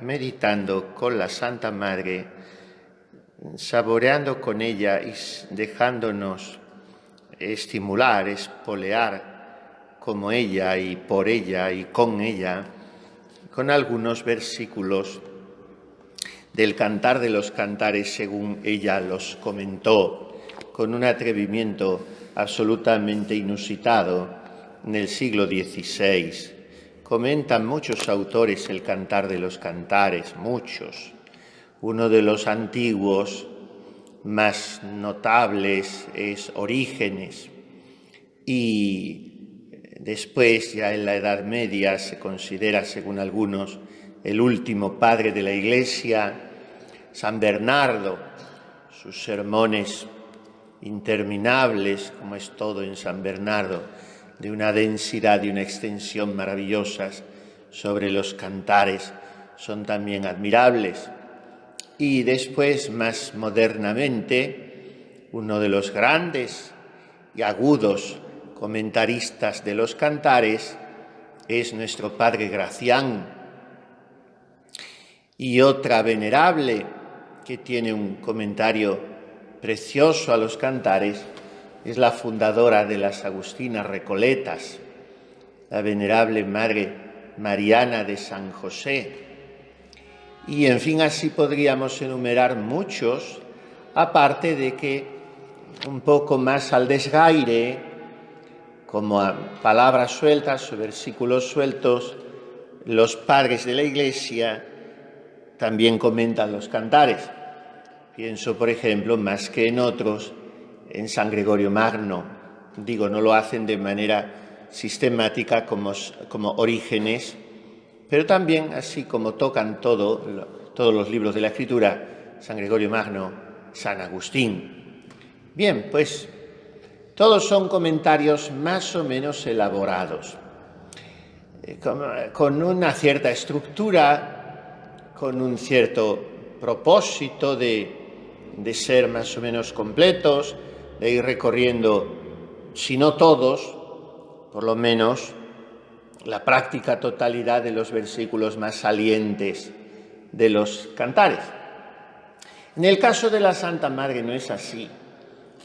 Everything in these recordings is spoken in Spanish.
meditando con la Santa Madre, saboreando con ella y dejándonos estimular, espolear como ella y por ella y con ella, con algunos versículos del Cantar de los Cantares según ella los comentó, con un atrevimiento absolutamente inusitado en el siglo XVI. Comentan muchos autores el Cantar de los Cantares, muchos. Uno de los antiguos más notables es Orígenes, y después, ya en la Edad Media, se considera, según algunos, el último padre de la Iglesia, San Bernardo. Sus sermones interminables, como es todo en San Bernardo, de una densidad y una extensión maravillosas sobre los cantares, son también admirables. Y después, más modernamente, uno de los grandes y agudos comentaristas de los cantares es nuestro padre Gracián. Y otra venerable que tiene un comentario precioso a los cantares es la fundadora de las Agustinas Recoletas, la venerable Madre Mariana de San José. Y en fin, así podríamos enumerar muchos, aparte de que un poco más al desgaire, como a palabras sueltas o versículos sueltos, los padres de la Iglesia también comentan los cantares. Pienso, por ejemplo, más que en otros, en San Gregorio Magno. Digo, no lo hacen de manera sistemática como Orígenes, pero también, así como tocan todos los libros de la Escritura, San Gregorio Magno, San Agustín. Bien, pues todos son comentarios más o menos elaborados, con una cierta estructura, con un cierto propósito de ser más o menos completos, de ir recorriendo, si no todos, por lo menos la práctica totalidad de los versículos más salientes de los cantares. En el caso de la Santa Madre no es así,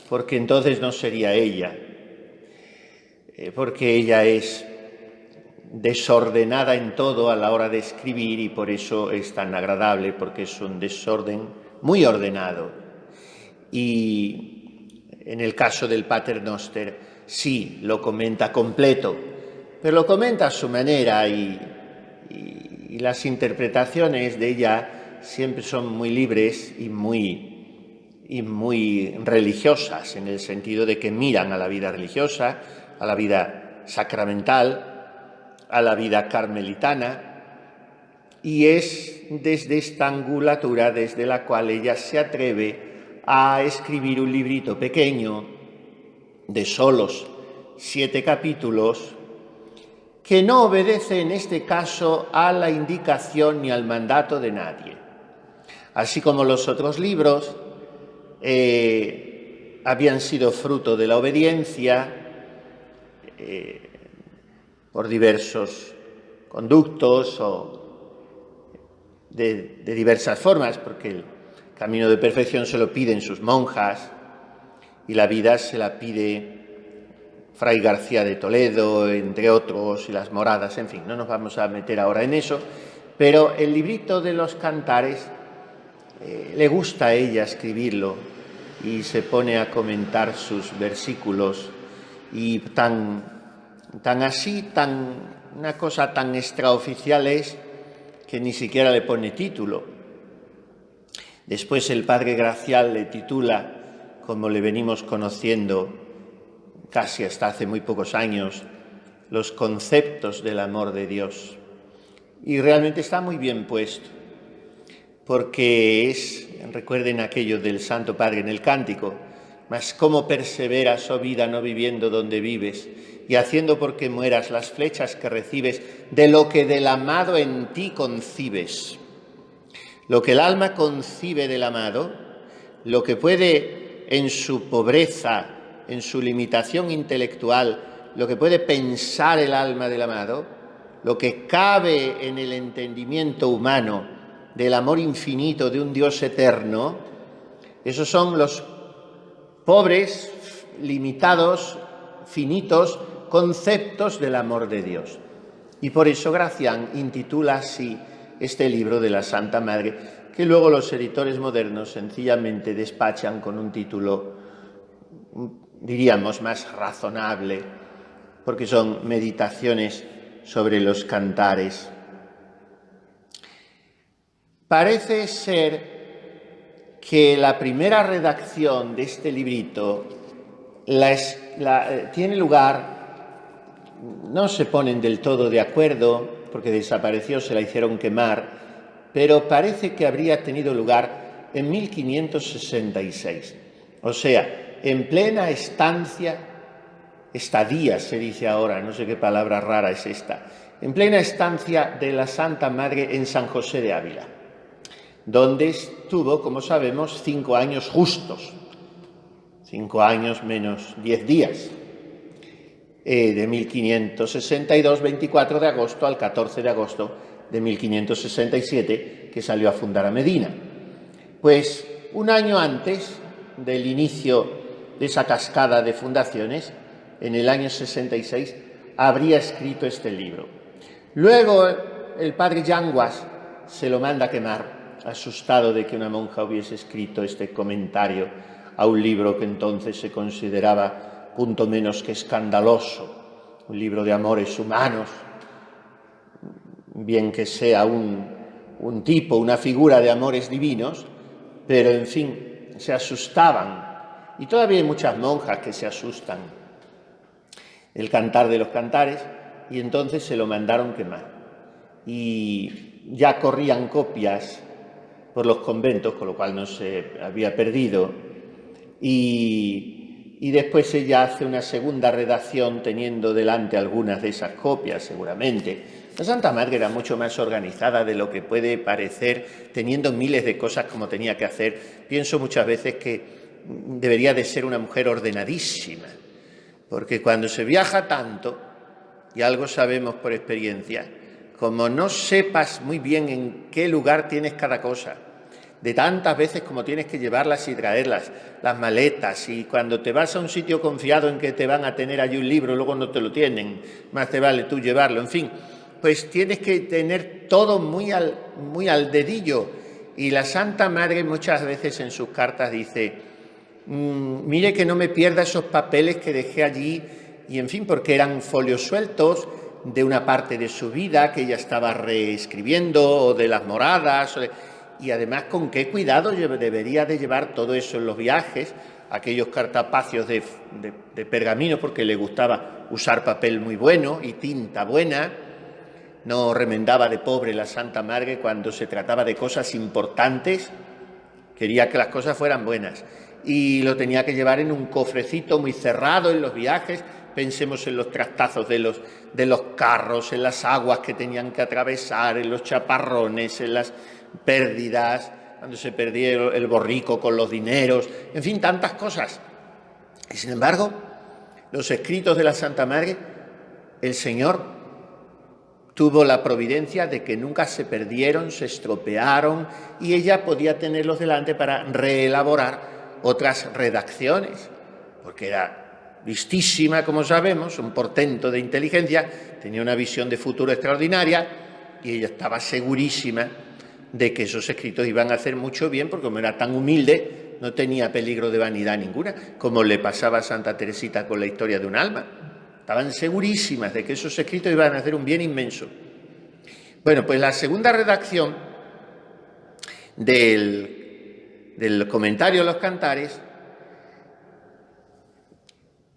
porque entonces no sería ella, porque ella es desordenada en todo a la hora de escribir y por eso es tan agradable, porque es un desorden muy ordenado. Y en el caso del Pater Noster sí lo comenta completo, pero lo comenta a su manera y las interpretaciones de ella siempre son muy libres y muy religiosas, en el sentido de que miran a la vida religiosa, a la vida sacramental, a la vida carmelitana, y es desde esta angulatura desde la cual ella se atreve a escribir un librito pequeño de solos 7 capítulos, que no obedece en este caso a la indicación ni al mandato de nadie. Así como los otros libros habían sido fruto de la obediencia por diversos conductos o de diversas formas, porque el camino de perfección se lo piden sus monjas y la vida se la pide Fray García de Toledo, entre otros, y las moradas, en fin, no nos vamos a meter ahora en eso, pero el librito de los cantares le gusta a ella escribirlo y se pone a comentar sus versículos y una cosa tan extraoficial es que ni siquiera le pone título. Después el padre Gracial le titula, como le venimos conociendo casi hasta hace muy pocos años, los conceptos del amor de Dios. Y realmente está muy bien puesto, porque recuerden aquello del Santo Padre en el Cántico, mas cómo perseveras, oh vida, no viviendo donde vives, y haciendo porque mueras las flechas que recibes de lo que del amado en ti concibes. Lo que el alma concibe del amado, lo que puede en su pobreza, en su limitación intelectual, lo que puede pensar el alma del amado, lo que cabe en el entendimiento humano del amor infinito de un Dios eterno, esos son los pobres, limitados, finitos conceptos del amor de Dios. Y por eso Gracián intitula así este libro de la Santa Madre, que luego los editores modernos sencillamente despachan con un título, diríamos, más razonable, porque son meditaciones sobre los cantares. Parece ser que la primera redacción de este librito tiene lugar, no se ponen del todo de acuerdo, porque desapareció, se la hicieron quemar, pero parece que habría tenido lugar en 1566, o sea, en plena estadía se dice ahora, no sé qué palabra rara es esta, en plena estancia de la Santa Madre en San José de Ávila, donde estuvo, como sabemos, 5 años justos, 5 años menos 10 días, de 1562, 24 de agosto al 14 de agosto de 1567, que salió a fundar a Medina. Pues un año antes del inicio de esa cascada de fundaciones, en el año 66, habría escrito este libro. Luego el padre Yanguas se lo manda a quemar, asustado de que una monja hubiese escrito este comentario a un libro que entonces se consideraba punto menos que escandaloso, un libro de amores humanos, bien que sea un tipo, una figura de amores divinos, pero en fin, se asustaban. Y todavía hay muchas monjas que se asustan. El Cantar de los Cantares, y entonces se lo mandaron quemar. Y ya corrían copias por los conventos, con lo cual no se había perdido, y después ella hace una segunda redacción teniendo delante algunas de esas copias, seguramente. La Santa Madre era mucho más organizada de lo que puede parecer, teniendo miles de cosas como tenía que hacer. Pienso muchas veces que debería de ser una mujer ordenadísima, porque cuando se viaja tanto, y algo sabemos por experiencia, como no sepas muy bien en qué lugar tienes cada cosa, de tantas veces como tienes que llevarlas y traerlas, las maletas, y cuando te vas a un sitio confiado en que te van a tener allí un libro, luego no te lo tienen, más te vale tú llevarlo, en fin, pues tienes que tener todo muy al dedillo. Y la Santa Madre muchas veces en sus cartas dice, mire que no me pierda esos papeles que dejé allí, y en fin, porque eran folios sueltos de una parte de su vida que ella estaba reescribiendo, o de las moradas, y además con qué cuidado debería de llevar todo eso en los viajes, aquellos cartapacios de pergamino, porque le gustaba usar papel muy bueno y tinta buena. No remendaba de pobre la Santa Madre cuando se trataba de cosas importantes, quería que las cosas fueran buenas, y lo tenía que llevar en un cofrecito muy cerrado en los viajes. Pensemos en los trastazos de los carros, en las aguas que tenían que atravesar, en los chaparrones, en las pérdidas, cuando se perdía el borrico con los dineros, en fin, tantas cosas. Y sin embargo, los escritos de la Santa Madre, el Señor tuvo la providencia de que nunca se perdieron, se estropearon, y ella podía tenerlos delante para reelaborar otras redacciones, porque era listísima, como sabemos, un portento de inteligencia, tenía una visión de futuro extraordinaria, y ella estaba segurísima de que esos escritos iban a hacer mucho bien, porque como era tan humilde, no tenía peligro de vanidad ninguna, como le pasaba a Santa Teresita con la historia de un alma. Estaban segurísimas de que esos escritos iban a hacer un bien inmenso. Bueno, pues la segunda redacción del comentario a los cantares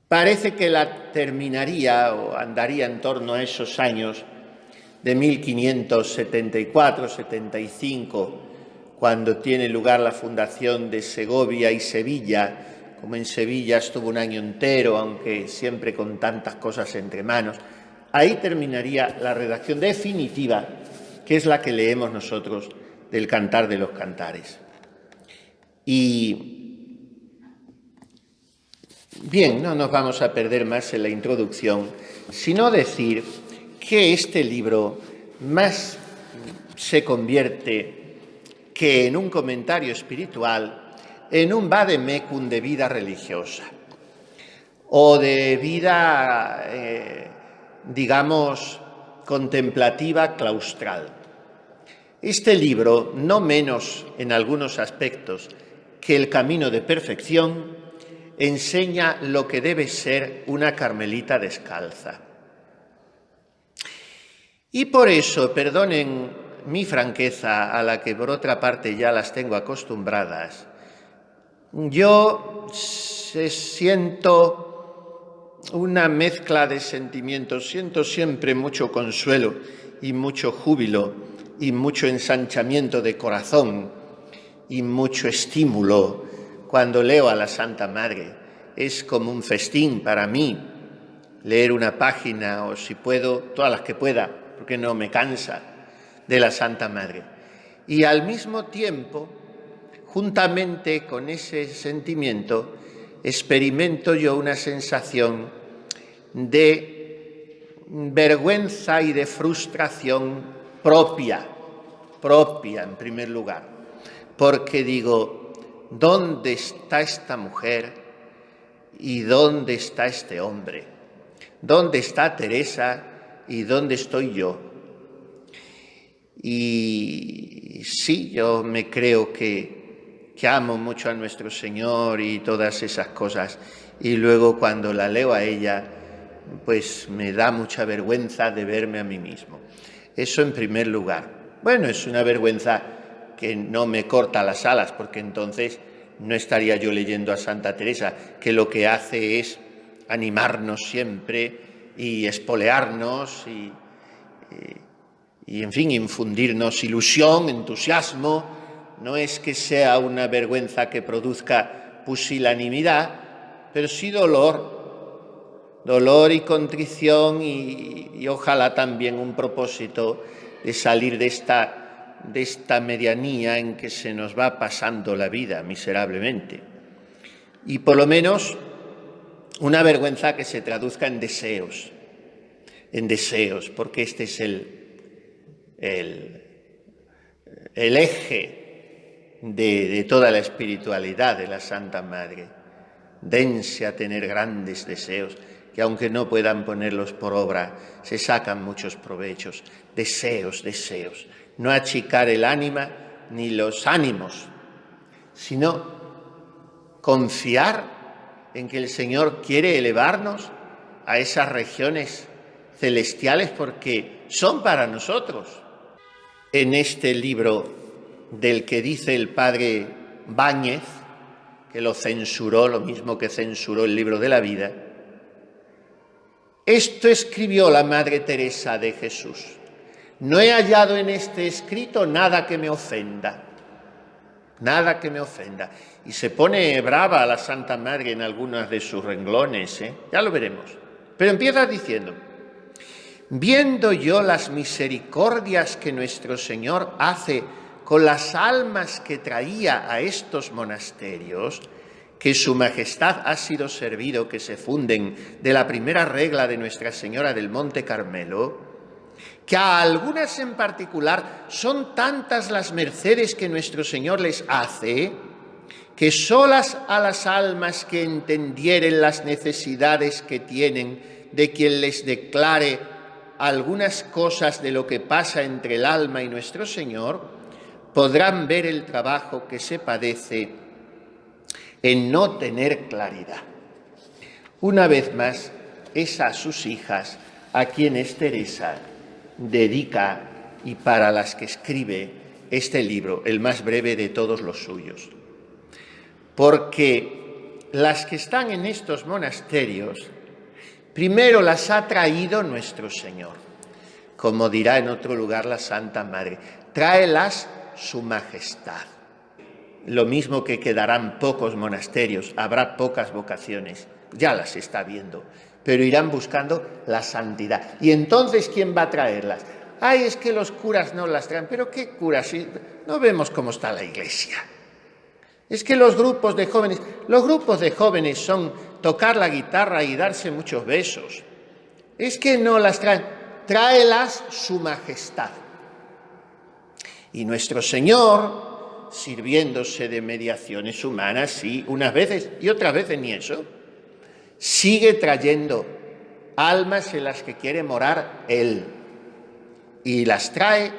parece que la terminaría o andaría en torno a esos años de 1574-75, cuando tiene lugar la fundación de Segovia y Sevilla. Como en Sevilla estuvo un año entero, aunque siempre con tantas cosas entre manos, ahí terminaría la redacción definitiva, que es la que leemos nosotros del Cantar de los Cantares. Y bien, no nos vamos a perder más en la introducción, sino decir que este libro más se convierte que en un comentario espiritual, en un vademecum de vida religiosa o de vida, digamos, contemplativa claustral. Este libro, no menos en algunos aspectos que el camino de perfección, enseña lo que debe ser una carmelita descalza. Y por eso, perdonen mi franqueza, a la que por otra parte ya las tengo acostumbradas, yo siento una mezcla de sentimientos, siento siempre mucho consuelo y mucho júbilo y mucho ensanchamiento de corazón y mucho estímulo cuando leo a la Santa Madre. Es como un festín para mí leer una página, o si puedo, todas las que pueda, porque no me cansa, de la Santa Madre. Y al mismo tiempo, juntamente con ese sentimiento, experimento yo una sensación de vergüenza y de frustración propia en primer lugar, porque digo, ¿dónde está esta mujer y dónde está este hombre? ¿Dónde está Teresa y dónde estoy yo? Y sí, yo me creo que amo mucho a nuestro Señor y todas esas cosas, y luego cuando la leo a ella, pues me da mucha vergüenza de verme a mí mismo. Eso en primer lugar. Bueno, es una vergüenza que no me corta las alas, porque entonces no estaría yo leyendo a Santa Teresa, que lo que hace es animarnos siempre y espolearnos y en fin, infundirnos ilusión, entusiasmo. No es que sea una vergüenza que produzca pusilanimidad, pero sí dolor y contrición y ojalá también un propósito de salir de esta medianía en que se nos va pasando la vida miserablemente. Y por lo menos una vergüenza que se traduzca en deseos, porque este es el eje de toda la espiritualidad de la Santa Madre. Dense a tener grandes deseos, que aunque no puedan ponerlos por obra, se sacan muchos provechos. Deseos. No achicar el ánima ni los ánimos, sino confiar en que el Señor quiere elevarnos a esas regiones celestiales porque son para nosotros. En este libro del que dice el padre Báñez, que lo censuró, lo mismo que censuró el libro de la vida, esto escribió la Madre Teresa de Jesús: no he hallado en este escrito nada que me ofenda. Y se pone brava a la Santa Madre en algunas de sus renglones, ya lo veremos. Pero empieza diciendo: viendo yo las misericordias que nuestro Señor hace con las almas que traía a estos monasterios, que su majestad ha sido servido que se funden de la primera regla de Nuestra Señora del Monte Carmelo, que a algunas en particular son tantas las mercedes que nuestro Señor les hace, que solas a las almas que entendieren las necesidades que tienen de quien les declare algunas cosas de lo que pasa entre el alma y nuestro Señor, podrán ver el trabajo que se padece en no tener claridad. Una vez más, es a sus hijas a quienes Teresa dedica y para las que escribe este libro, el más breve de todos los suyos. Porque las que están en estos monasterios, primero las ha traído nuestro Señor, como dirá en otro lugar la Santa Madre, tráelas su majestad. Lo mismo que quedarán pocos monasterios, habrá pocas vocaciones, ya las está viendo, pero irán buscando la santidad. ¿Y entonces quién va a traerlas? Ay, es que los curas no las traen. ¿Pero qué curas? No vemos cómo está la Iglesia. Es que los grupos de jóvenes son tocar la guitarra y darse muchos besos. Es que no las traen. Tráelas su majestad. Y nuestro Señor sirviéndose de mediaciones humanas, sí, unas veces y otras veces ni eso. Sigue trayendo almas en las que quiere morar Él y las trae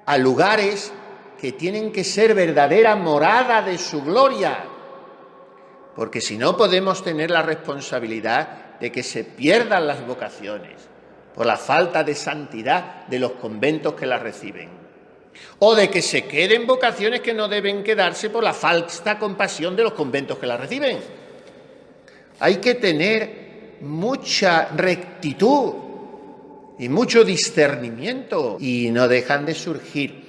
a lugares que tienen que ser verdadera morada de su gloria, porque si no podemos tener la responsabilidad de que se pierdan las vocaciones por la falta de santidad de los conventos que las reciben, o de que se queden vocaciones que no deben quedarse por la falsa compasión de los conventos que las reciben. Hay que tener mucha rectitud y mucho discernimiento, y no dejan de surgir,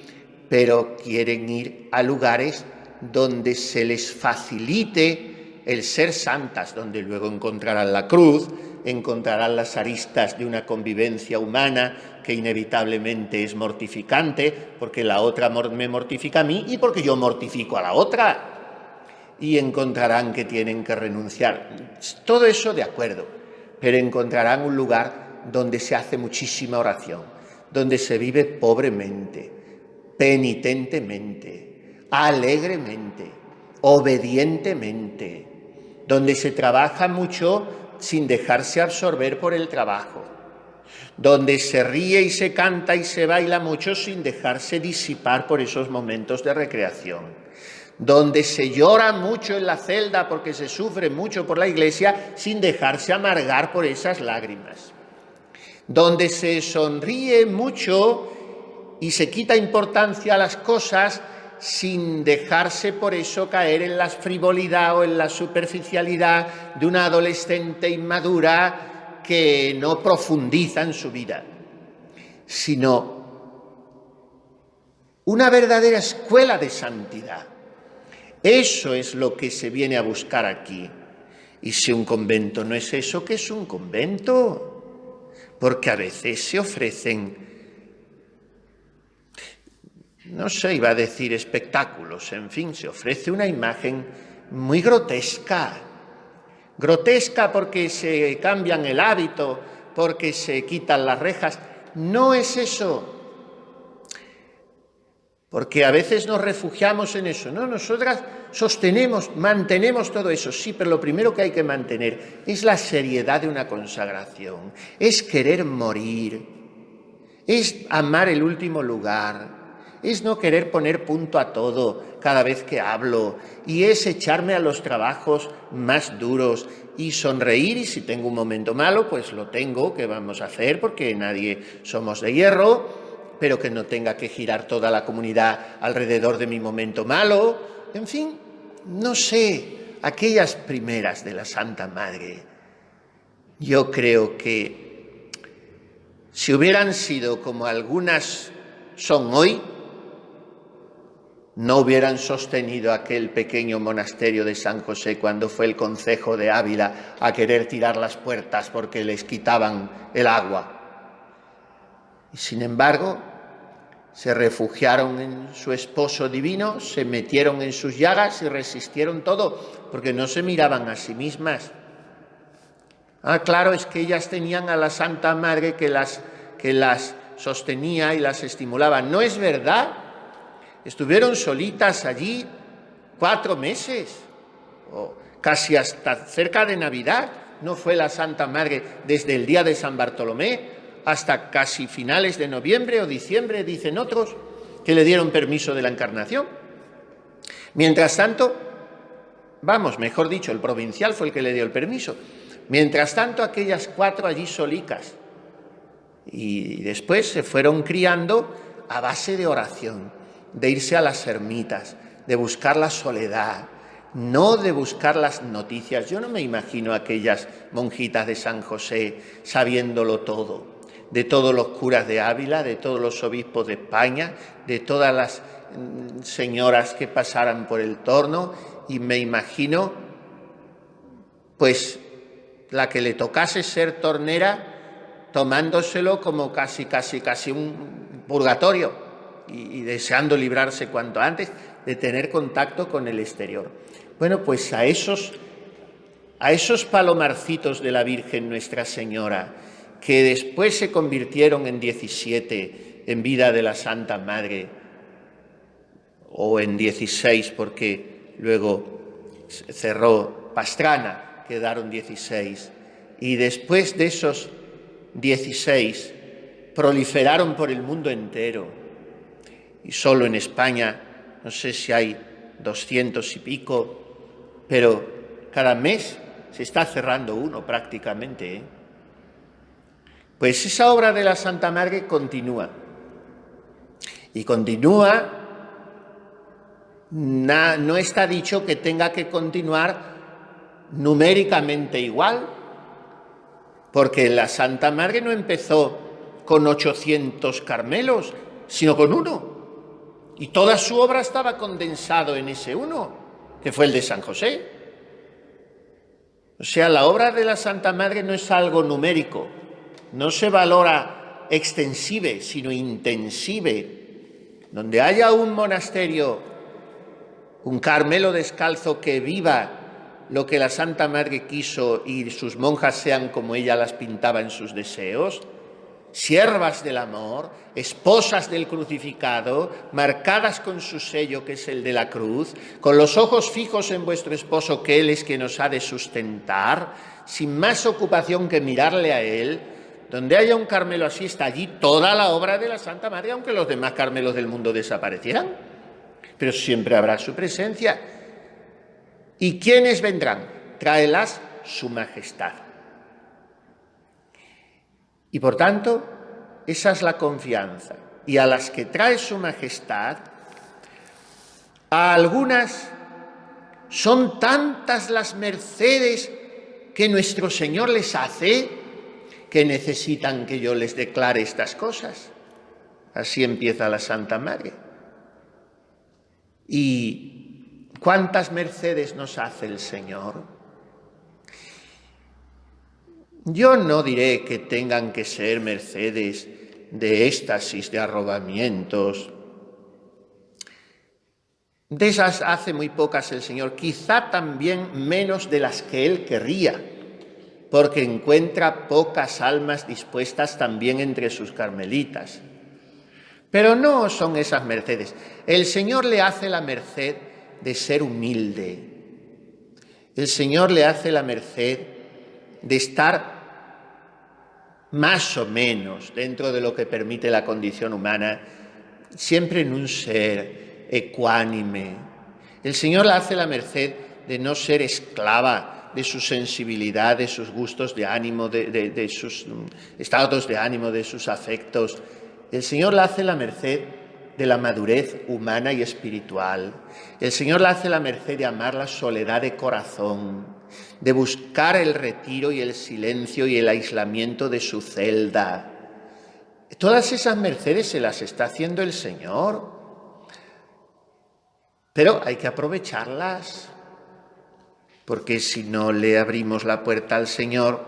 pero quieren ir a lugares donde se les facilite el ser santas, donde luego encontrarán la cruz, encontrarán las aristas de una convivencia humana que inevitablemente es mortificante, porque la otra me mortifica a mí y porque yo mortifico a la otra, y encontrarán que tienen que renunciar. Todo eso de acuerdo, pero encontrarán un lugar donde se hace muchísima oración, donde se vive pobremente, penitentemente, alegremente, obedientemente, donde se trabaja mucho sin dejarse absorber por el trabajo, donde se ríe y se canta y se baila mucho sin dejarse disipar por esos momentos de recreación, donde se llora mucho en la celda porque se sufre mucho por la iglesia sin dejarse amargar por esas lágrimas, donde se sonríe mucho y se quita importancia a las cosas sin dejarse por eso caer en la frivolidad o en la superficialidad de una adolescente inmadura que no profundiza en su vida, sino una verdadera escuela de santidad. Eso es lo que se viene a buscar aquí. Y si un convento no es eso, ¿qué es un convento? Porque a veces se ofrecen, no sé, iba a decir espectáculos, en fin, se ofrece una imagen muy grotesca. Grotesca porque se cambian el hábito, porque se quitan las rejas. No es eso. Porque a veces nos refugiamos en eso. No, nosotras sostenemos, mantenemos todo eso. Sí, pero lo primero que hay que mantener es la seriedad de una consagración. Es querer morir. Es amar el último lugar. Es no querer poner punto a todo cada vez que hablo. Y es echarme a los trabajos más duros y sonreír. Y si tengo un momento malo, pues lo tengo, ¿qué vamos a hacer? Porque nadie somos de hierro, pero que no tenga que girar toda la comunidad alrededor de mi momento malo. En fin, no sé, aquellas primeras de la Santa Madre, yo creo que si hubieran sido como algunas son hoy, no hubieran sostenido aquel pequeño monasterio de San José cuando fue el concejo de Ávila a querer tirar las puertas porque les quitaban el agua. Y sin embargo, se refugiaron en su esposo divino, se metieron en sus llagas y resistieron todo, porque no se miraban a sí mismas. Claro, es que ellas tenían a la Santa Madre que las sostenía y las estimulaba. No es verdad. Estuvieron solitas allí 4 meses, o casi hasta cerca de Navidad. No fue la Santa Madre desde el día de San Bartolomé hasta casi finales de noviembre o diciembre, dicen otros, que le dieron permiso de la Encarnación. Mientras tanto, mejor dicho, el provincial fue el que le dio el permiso. Mientras tanto, aquellas 4 allí solicas. Y después se fueron criando a base de oración, de irse a las ermitas, de buscar la soledad, no de buscar las noticias. Yo no me imagino a aquellas monjitas de San José sabiéndolo todo, de todos los curas de Ávila, de todos los obispos de España, de todas las señoras que pasaran por el torno, y me imagino, pues, la que le tocase ser tornera, tomándoselo como casi un purgatorio y deseando librarse cuanto antes de tener contacto con el exterior. Bueno, pues a esos palomarcitos de la Virgen Nuestra Señora, que después se convirtieron en 17 en vida de la Santa Madre, o en 16 porque luego cerró Pastrana, quedaron 16. Y después de esos 16 proliferaron por el mundo entero. Y solo en España, no sé si hay 200 y pico, pero cada mes se está cerrando uno prácticamente, ¿eh? Pues esa obra de la Santa Madre continúa. Y continúa, no está dicho que tenga que continuar numéricamente igual, porque la Santa Madre no empezó con 800 Carmelos, sino con uno. Y toda su obra estaba condensado en ese uno, que fue el de San José. O sea, la obra de la Santa Madre no es algo numérico, no se valora extensive, sino intensive. Donde haya un monasterio, un Carmelo descalzo que viva lo que la Santa Madre quiso y sus monjas sean como ella las pintaba en sus deseos, siervas del amor, esposas del crucificado, marcadas con su sello que es el de la cruz, con los ojos fijos en vuestro esposo que él es que nos ha de sustentar, sin más ocupación que mirarle a él. Donde haya un Carmelo así está allí toda la obra de la Santa Madre, aunque los demás Carmelos del mundo desaparecieran, pero siempre habrá su presencia. ¿Y quiénes vendrán? Tráelas su majestad. Y por tanto, esa es la confianza. Y a las que trae su majestad, a algunas son tantas las mercedes que nuestro Señor les hace que necesitan que yo les declare estas cosas. Así empieza la Santa Madre. ¿Y cuántas mercedes nos hace el Señor? Yo no diré que tengan que ser mercedes de éxtasis, de arrobamientos. De esas hace muy pocas el Señor, quizá también menos de las que Él querría, porque encuentra pocas almas dispuestas también entre sus carmelitas. Pero no son esas mercedes. El Señor le hace la merced de ser humilde. El Señor le hace la merced de estar más o menos dentro de lo que permite la condición humana, siempre en un ser ecuánime. El Señor le hace la merced de no ser esclava de su sensibilidad, de sus gustos de ánimo, de sus estados de ánimo, de sus afectos. El Señor le hace la merced de la madurez humana y espiritual. El Señor le hace la merced de amar la soledad de corazón, de buscar el retiro y el silencio y el aislamiento de su celda. Todas esas mercedes se las está haciendo el Señor, pero hay que aprovecharlas, porque si no le abrimos la puerta al Señor,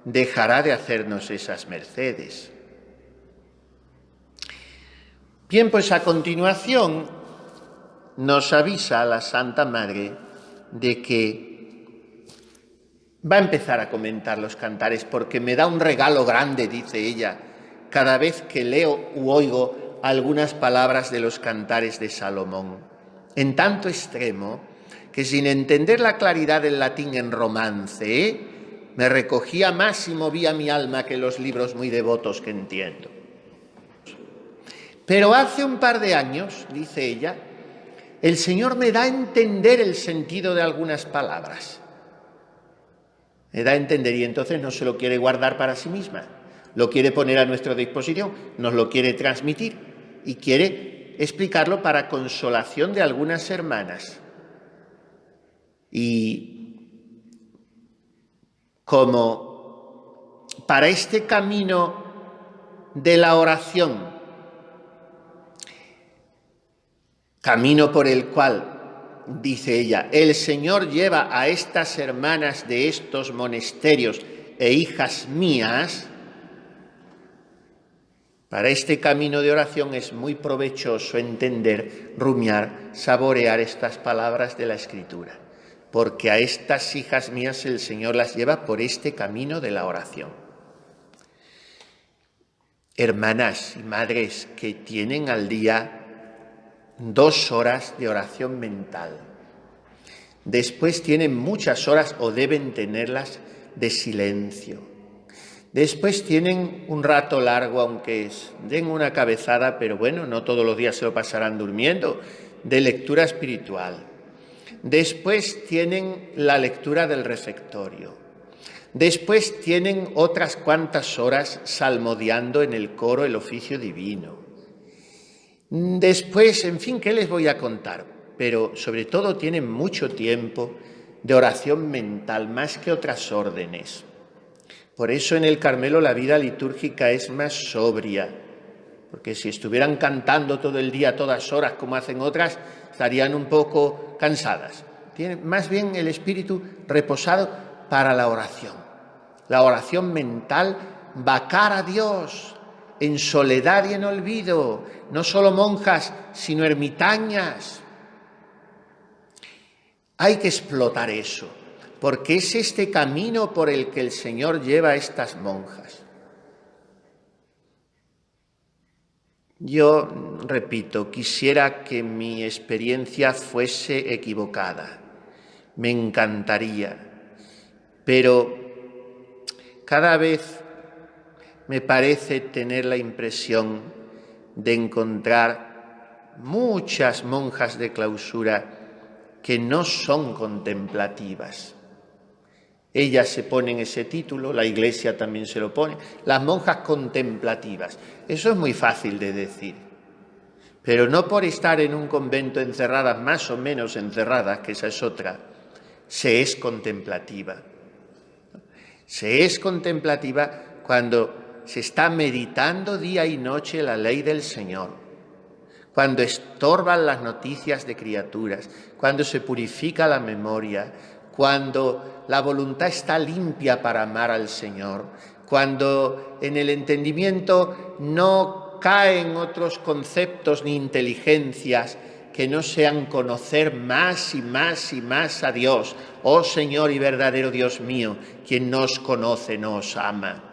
dejará de hacernos esas mercedes. Bien, pues a continuación nos avisa la Santa Madre de que va a empezar a comentar los cantares, porque me da un regalo grande, dice ella, cada vez que leo u oigo algunas palabras de los cantares de Salomón, en tanto extremo que sin entender la claridad del latín en romance, me recogía más y movía mi alma que los libros muy devotos que entiendo. Pero hace un par de años, dice ella, el Señor me da a entender el sentido de algunas palabras. Me da a entender y entonces no se lo quiere guardar para sí misma, lo quiere poner a nuestra disposición, nos lo quiere transmitir y quiere explicarlo para consolación de algunas hermanas. Y como para este camino de la oración, camino por el cual, dice ella, el Señor lleva a estas hermanas de estos monasterios e hijas mías, para este camino de oración es muy provechoso entender, rumiar, saborear estas palabras de la Escritura, porque a estas hijas mías el Señor las lleva por este camino de la oración. Hermanas y madres que tienen al día 2 horas de oración mental. Después tienen muchas horas, o deben tenerlas, de silencio. Después tienen un rato largo, aunque den una cabezada, pero bueno, no todos los días se lo pasarán durmiendo, de lectura espiritual. Después tienen la lectura del refectorio. Después tienen otras cuantas horas salmodiando en el coro el oficio divino. Después, en fin, ¿qué les voy a contar? Pero sobre todo tienen mucho tiempo de oración mental, más que otras órdenes. Por eso en el Carmelo la vida litúrgica es más sobria, porque si estuvieran cantando todo el día, todas horas, como hacen otras, estarían un poco cansadas. Tienen más bien el espíritu reposado para la oración mental, vacar a Dios en soledad y en olvido, no solo monjas, sino ermitañas. Hay que explotar eso, porque es este camino por el que el Señor lleva a estas monjas. Yo, repito, quisiera que mi experiencia fuese equivocada. Me encantaría, pero cada vez me parece tener la impresión de encontrar muchas monjas de clausura que no son contemplativas. Ellas se ponen ese título, la Iglesia también se lo pone, las monjas contemplativas. Eso es muy fácil de decir, pero no por estar en un convento encerradas, más o menos encerradas, que esa es otra, se es contemplativa. Se es contemplativa cuando se está meditando día y noche la ley del Señor, cuando estorban las noticias de criaturas, cuando se purifica la memoria, cuando la voluntad está limpia para amar al Señor, cuando en el entendimiento no caen otros conceptos ni inteligencias que no sean conocer más y más y más a Dios. Oh Señor y verdadero Dios mío, quien nos conoce nos ama.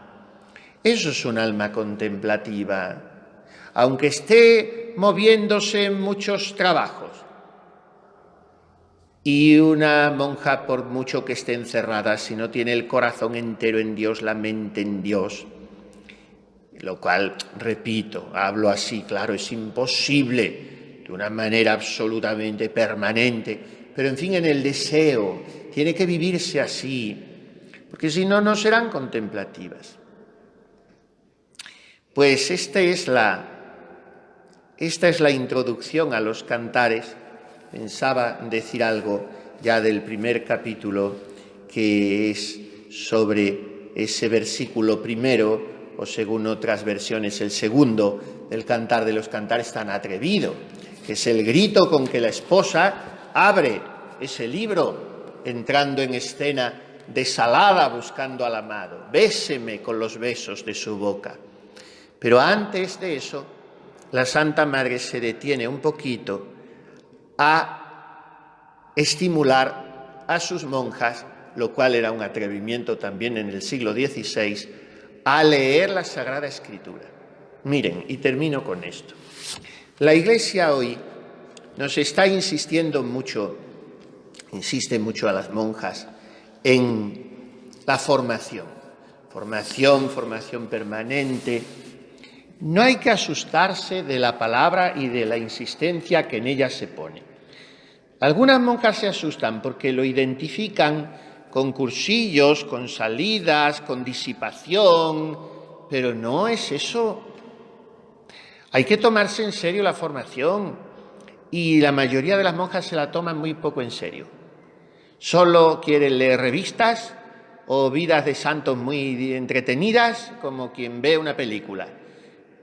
Eso es un alma contemplativa. Aunque esté moviéndose en muchos trabajos. Y una monja, por mucho que esté encerrada, si no tiene el corazón entero en Dios, la mente en Dios, lo cual, repito, hablo así, claro, es imposible de una manera absolutamente permanente, pero en fin, en el deseo, tiene que vivirse así, porque si no, no serán contemplativas. Pues esta es la introducción a los cantares. Pensaba decir algo ya del primer capítulo, que es sobre ese versículo primero, o según otras versiones, el segundo del Cantar de los Cantares tan atrevido, que es el grito con que la esposa abre ese libro, entrando en escena desalada buscando al amado. Béseme con los besos de su boca. Pero antes de eso, la Santa Madre se detiene un poquito a estimular a sus monjas, lo cual era un atrevimiento también en el siglo XVI, a leer la Sagrada Escritura. Miren, y termino con esto. La Iglesia hoy nos está insiste mucho a las monjas en la formación permanente. No hay que asustarse de la palabra y de la insistencia que en ella se pone. Algunas monjas se asustan porque lo identifican con cursillos, con salidas, con disipación, pero no es eso. Hay que tomarse en serio la formación y la mayoría de las monjas se la toman muy poco en serio. Solo quieren leer revistas o vidas de santos muy entretenidas, como quien ve una película.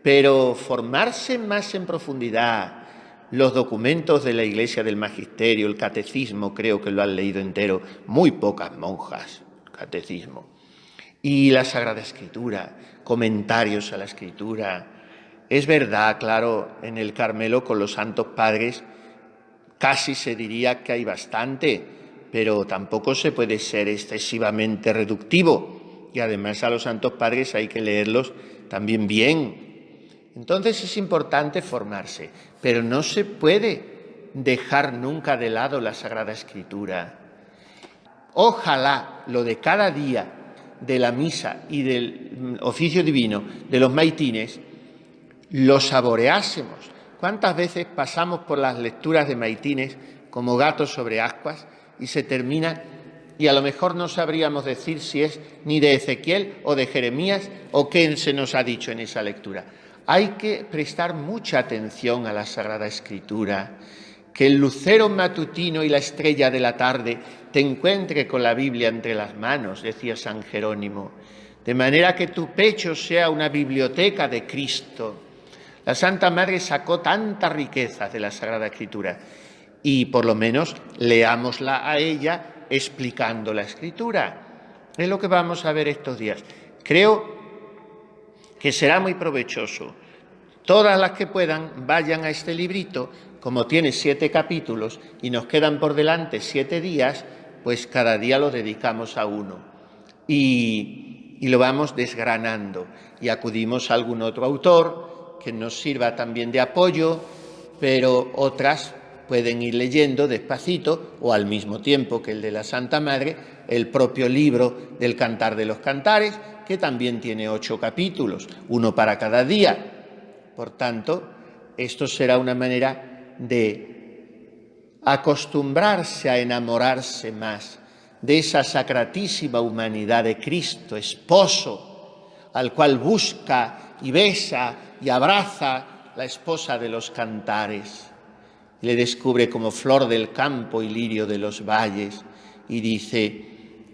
Pero formarse más en profundidad, los documentos de la Iglesia del Magisterio, el Catecismo, creo que lo han leído entero, muy pocas monjas, Catecismo, y la Sagrada Escritura, comentarios a la Escritura. Es verdad, claro, en el Carmelo con los santos padres casi se diría que hay bastante, pero tampoco se puede ser excesivamente reductivo, y además a los santos padres hay que leerlos también bien. Entonces es importante formarse, pero no se puede dejar nunca de lado la Sagrada Escritura. Ojalá lo de cada día de la misa y del oficio divino de los maitines lo saboreásemos. ¿Cuántas veces pasamos por las lecturas de maitines como gatos sobre ascuas y se termina y a lo mejor no sabríamos decir si es ni de Ezequiel o de Jeremías o qué se nos ha dicho en esa lectura? Hay que prestar mucha atención a la Sagrada Escritura, que el lucero matutino y la estrella de la tarde te encuentre con la Biblia entre las manos, decía San Jerónimo, de manera que tu pecho sea una biblioteca de Cristo. La Santa Madre sacó tantas riquezas de la Sagrada Escritura y por lo menos leámosla a ella explicando la Escritura. Es lo que vamos a ver estos días. Creo que será muy provechoso. Todas las que puedan vayan a este librito, como tiene 7 capítulos y nos quedan por delante 7 días, pues cada día lo dedicamos a uno y lo vamos desgranando y acudimos a algún otro autor que nos sirva también de apoyo, pero otras pueden ir leyendo despacito o al mismo tiempo que el de la Santa Madre, el propio libro del Cantar de los Cantares, que también tiene 8 capítulos, uno para cada día. Por tanto, esto será una manera de acostumbrarse a enamorarse más de esa sacratísima humanidad de Cristo, esposo, al cual busca y besa y abraza la esposa de los cantares. Le descubre como flor del campo y lirio de los valles y dice,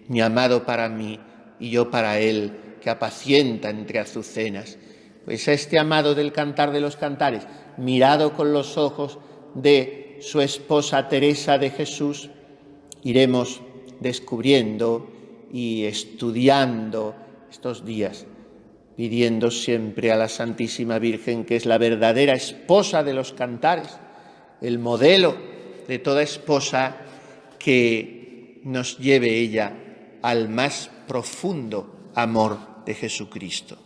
mi amado para mí y yo para él, que apacienta entre azucenas. Pues a este amado del Cantar de los Cantares, mirado con los ojos de su esposa Teresa de Jesús, iremos descubriendo y estudiando estos días, pidiendo siempre a la Santísima Virgen, que es la verdadera esposa de los cantares, el modelo de toda esposa, que nos lleve ella al más profundo amor de Jesucristo.